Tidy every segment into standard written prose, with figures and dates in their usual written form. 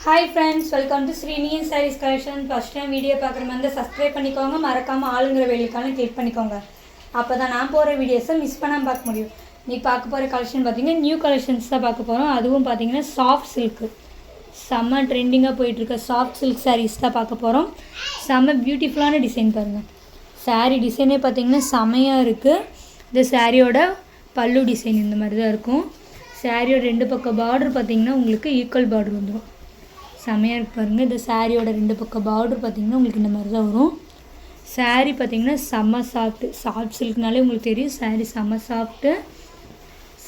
Hi friends, welcome to Srinian Sarees Collection. First time video பார்க்குற மாதிரி subscribe பண்ணிக்கோங்க, மறக்காம ஆளுங்கிற பெல்லைக்கான கிளிக் பண்ணிக்கோங்க. அப்பதான் நான் போற வீடியோஸை மிஸ் பண்ணாம பார்க்க முடியும். நீ பார்க்க போற கலெக்ஷன் பாத்தீங்கன்னா நியூ கலெக்ஷன்ஸ் தான் பார்க்க போறோம். அதுவும் பாத்தீங்கன்னா சாஃப்ட் சில்க். செம்ம ட்ரெண்டிங்கா போயிட்டு இருக்க சாஃப்ட் சில்க் sarees தான் பார்க்க போறோம். செம்ம பியூட்டிஃபுல்லான டிசைன் பாருங்க. saree டிசைனே பாத்தீங்கன்னா செமையா இருக்கு. இந்த சாரியோட பல்லு டிசைன் இந்த மாதிரி தான் இருக்கும். சாரியோட ரெண்டு பக்கம் பார்டர் பாத்தீங்கன்னா உங்களுக்கு ஈக்குவல் பார்டர் வந்துரும். செமையாக இருக்கு பாருங்கள். இந்த சாரியோட ரெண்டு பக்கம் பார்டர் பார்த்திங்கன்னா உங்களுக்கு இந்த மாதிரி தான் வரும். சாரீ பார்த்திங்கன்னா செம்ம சாஃப்ட் சில்க்னாலே உங்களுக்கு தெரியும். சாரீ செம்ம சாஃப்ட்டு.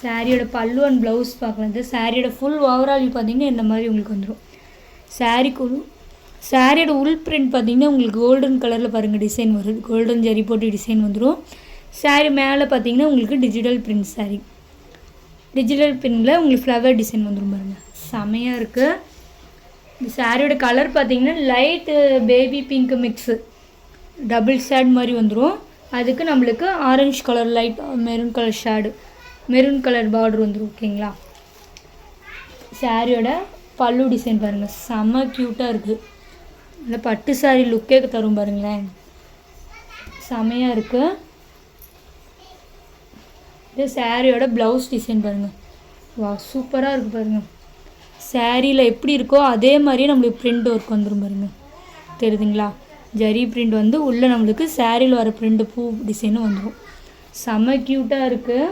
சாரியோட பல்லு அண்ட் ப்ளவுஸ் பார்க்கலாம். இந்த சாரியோட ஃபுல் ஓவரால் பார்த்திங்கன்னா இந்த மாதிரி உங்களுக்கு வந்துடும். சாரியோட உள் பிரிண்ட் பார்த்திங்கன்னா உங்களுக்கு கோல்டன் கலரில் பாருங்கள் டிசைன் வரும். கோல்டன் ஜரி போட்டு டிசைன் வந்துடும். சாரீ மேலே பார்த்திங்கன்னா உங்களுக்கு டிஜிட்டல் பிரிண்ட் சாரீ. டிஜிட்டல் பிரிண்டில் உங்களுக்கு ஃப்ளவர் டிசைன் வந்துடும் பாருங்கள். செமையாக இருக்குது. இந்த சாரியோட கலர் பார்த்தீங்கன்னா light baby pink mix double shade மாதிரி வந்துடும். அதுக்கு நம்மளுக்கு orange colour light maroon colour shade maroon colour border வந்துடும். ஓகேங்களா. சாரியோட பல்லு டிசைன் பாருங்கள், செம்ம க்யூட்டாக இருக்குது. இந்த பட்டு சாரி லுக்கே தரும் பாருங்களேன், செமையாக இருக்குது. இது சாரியோட ப்ளவுஸ் டிசைன் பாருங்கள், வா சூப்பராக இருக்குது பாருங்கள். சாரியில் எப்படி இருக்கோ அதே மாதிரியே நம்மளுக்கு பிரிண்ட் ஒர்க் வந்துடும் பாருங்க, தெரியுதுங்களா. ஜரி பிரிண்ட் வந்து உள்ளே நம்மளுக்கு சாரியில் வர பிரிண்ட் பூ டிசைனும் வந்துடும். செம்ம க்யூட்டாக இருக்குது.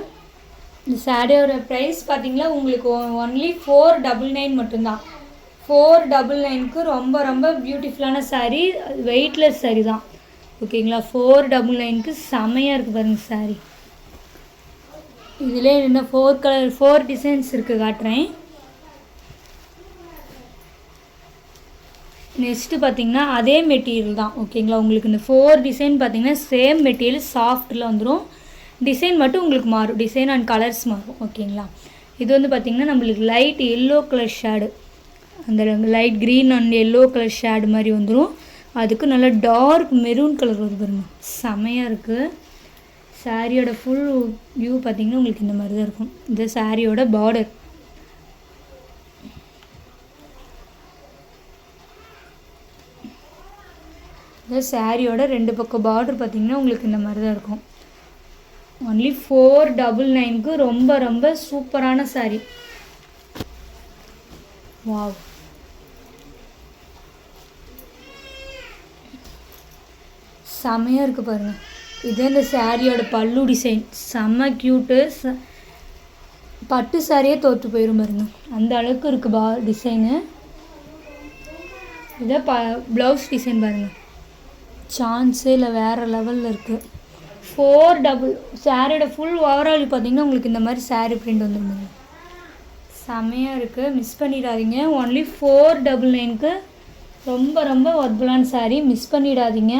இந்த சாரியோட ப்ரைஸ் பார்த்தீங்கன்னா உங்களுக்கு ஒன்லி 499 மட்டும்தான். 499க்கு ரொம்ப ரொம்ப பியூட்டிஃபுல்லான சாரீ, வெயிட்லெஸ் சாரீ தான். ஓகேங்களா. 499க்கு செம்மையாக இருக்குது பாருங்கள் சாரீ. இதிலே என்ன 4 டிசைன்ஸ் இருக்குது, காட்டுறேன். நெக்ஸ்ட்டு பார்த்திங்கன்னா அதே மெட்டீரியல் தான். ஓகேங்களா. உங்களுக்கு இந்த 4 டிசைன் பார்த்திங்கன்னா சேம் மெட்டீரியல் சாஃப்ட்டில் வந்துடும். டிசைன் மட்டும் உங்களுக்கு மாறும், டிசைன் அண்ட் கலர்ஸ் மாறும். ஓகேங்களா. இது வந்து பார்த்திங்கன்னா நம்மளுக்கு லைட் எல்லோ கலர் ஷேடு, அந்த light green and yellow colour shade மாதிரி வந்துடும். அதுக்கு நல்லா டார்க் மெரூன் கலர் வரும் பாருங்க, செமையாக இருக்குது. சாரியோட ஃபுல் வியூ பார்த்திங்கன்னா உங்களுக்கு இந்த மாதிரி தான் இருக்கும். இந்த சாரியோட பார்டர் இந்த சாரியோட ரெண்டு பக்கம் பார்டர் பார்த்திங்கன்னா உங்களுக்கு இந்த மாதிரி தான் இருக்கும். ஒன்லி 499க்கு ரொம்ப ரொம்ப சூப்பரான சாரீ. வாவ், செமையாக இருக்குது பாருங்கள். இதே இந்த சாரியோட பல்லு டிசைன் செம்ம க்யூட்டு. பட்டு சாரியே தோற்று போயிடும் பாருங்க, அந்த அளவுக்கு இருக்குது டிசைனு. இதை ப்ளவுஸ் டிசைன் பாருங்கள், சான்ஸே இல்லை, வேறு லெவலில் இருக்குது. சாரியோட ஃபுல் ஓவரால் பார்த்திங்கன்னா உங்களுக்கு இந்த மாதிரி சாரீ பிரிண்ட் வந்துருந்தது, செமையாக இருக்குது. மிஸ் பண்ணிடாதீங்க. ஒன்லி 499க்கு ரொம்ப ரொம்ப ஒர்பலான சாரீ, மிஸ் பண்ணிடாதீங்க.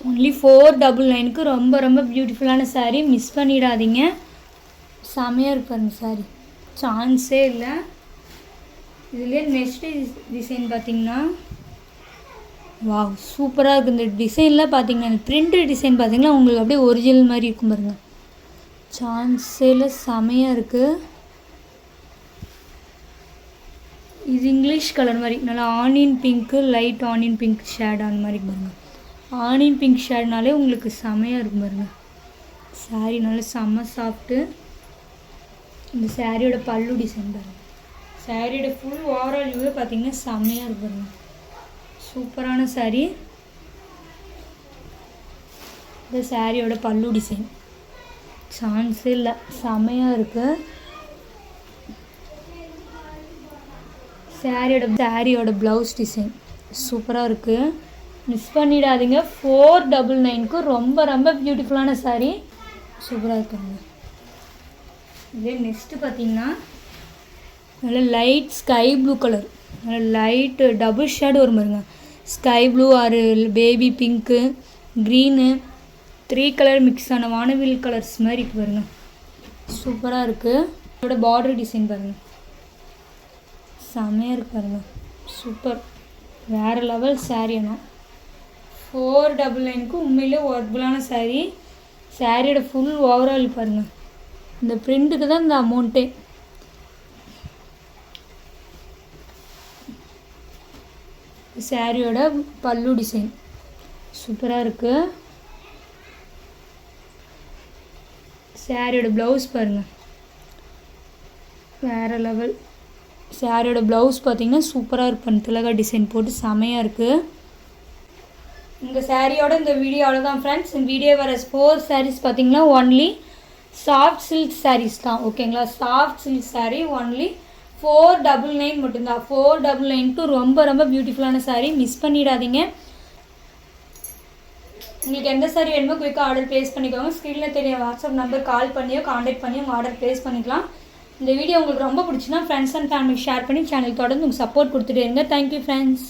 ஒன்லி 499க்கு ரொம்ப ரொம்ப பியூட்டிஃபுல்லான சாரீ, மிஸ் பண்ணிடாதீங்க. செமையாக இருக்கு பாருங்க சாரீ, சான்ஸே இல்லை. இதுலேயே நெக்ஸ்ட் டிசைன் பார்த்திங்கன்னா வா சூப்பராக இருக்குது. இந்த டிசைன்லாம் பார்த்தீங்கன்னா இந்த பிரிண்ட் டிசைன் பார்த்தீங்கன்னா உங்களுக்கு அப்படியே ஒரிஜினல் மாதிரி இருக்கும் பாருங்கள், சான்ஸேல செமையாக இருக்குது. இது இங்கிலீஷ் கலர் மாதிரி நல்லா onion pink, light onion pink shade அந்த மாதிரி பாருங்கள். ஆனியன் பிங்க் ஷேட்னாலே உங்களுக்கு செமையாக இருக்கும் பாருங்கள். சாரீ நல்லா செம்ம சாஃப்ட்டு. இந்த சாரியோட பல்லு டிசைன் பாருங்கள். சாரியோட ஃபுல் ஓவரால் வியூவே பார்த்தீங்கன்னா செம்மையாக இருக்கு பாருங்கள், சூப்பரான சாரீ. இந்த சாரியோட பல்லு டிசைன் சான்ஸ் இல்லை, செமையாக இருக்குது. சாரியோட ப்ளவுஸ் டிசைன் சூப்பராக இருக்குது, மிஸ் பண்ணிடாதீங்க. 499க்கு ரொம்ப ரொம்ப பியூட்டிஃபுல்லான சாரீ, சூப்பராக இருக்குங்க. இதே நெக்ஸ்ட்டு பார்த்தீங்கன்னா நல்ல லைட் ஸ்கை ப்ளூ கலர், நல்ல லைட்டு டபுள் ஷேடு வரும் பாருங்க. Sky blue or baby pink, green, 3 colour mix ஆன வானவில் கலர்ஸ் மாதிரி இருக்கு பாருங்க, சூப்பராக இருக்குது. இதோட பார்டர் டிசைன் பாருங்கள், செம்மையாக இருக்கு பாருங்கள், சூப்பர், வேறு லெவல் சாரீ. ஆனால் 499க்கு உண்மையிலே ஒர்க்புல்லான சாரீ. சாரியோட ஃபுல் ஓவரால் பாருங்கள், இந்த பிரிண்ட்டுக்கு தான் இந்த அமௌண்ட்டே. சாரியோட பல்லு டிசைன் சூப்பராக இருக்குது. சாரியோட ப்ளவுஸ் பாருங்கள், வேறு லெவல். சாரியோட ப்ளவுஸ் பார்த்திங்கன்னா சூப்பராக இருக்கும், திலகா டிசைன் போட்டு செமையாக இருக்குது. இந்த சாரியோட இந்த வீடியோ அவ்வளோதான் ஃப்ரெண்ட்ஸ். இந்த வீடியோ வர 4 sarees பார்த்திங்கன்னா ஒன்லி சாஃப்ட் சில்க் sarees தான். ஓகேங்களா, சாஃப்ட் சில்க் saree ஒன்லி 499 மட்டும்தான். 499 ரொம்ப ரொம்ப பியூட்டிஃபுல்லான saree, மிஸ் பண்ணிடாதீங்க. உங்களுக்கு எந்த சாரி வேணுமோ குயிக்காக ஆர்டர் ப்ளேஸ் பண்ணிக்கோங்க. ஸ்க்ரீனில் தெரிய வாட்ஸ்அப் நம்பர் கால் பண்ணியோ காண்டாக்ட் பண்ணியோ உங்கள் ஆர்டர் ப்ளேஸ் பண்ணிக்கலாம். இந்த வீடியோ உங்களுக்கு ரொம்ப பிடிச்சினா ஃப்ரெண்ட்ஸ் அண்ட் ஃபேமிலி ஷேர் பண்ணி சேனல் தொடர்ந்து உங்களுக்கு சப்போர்ட் கொடுத்துட்டே இருங்க. Thank you friends.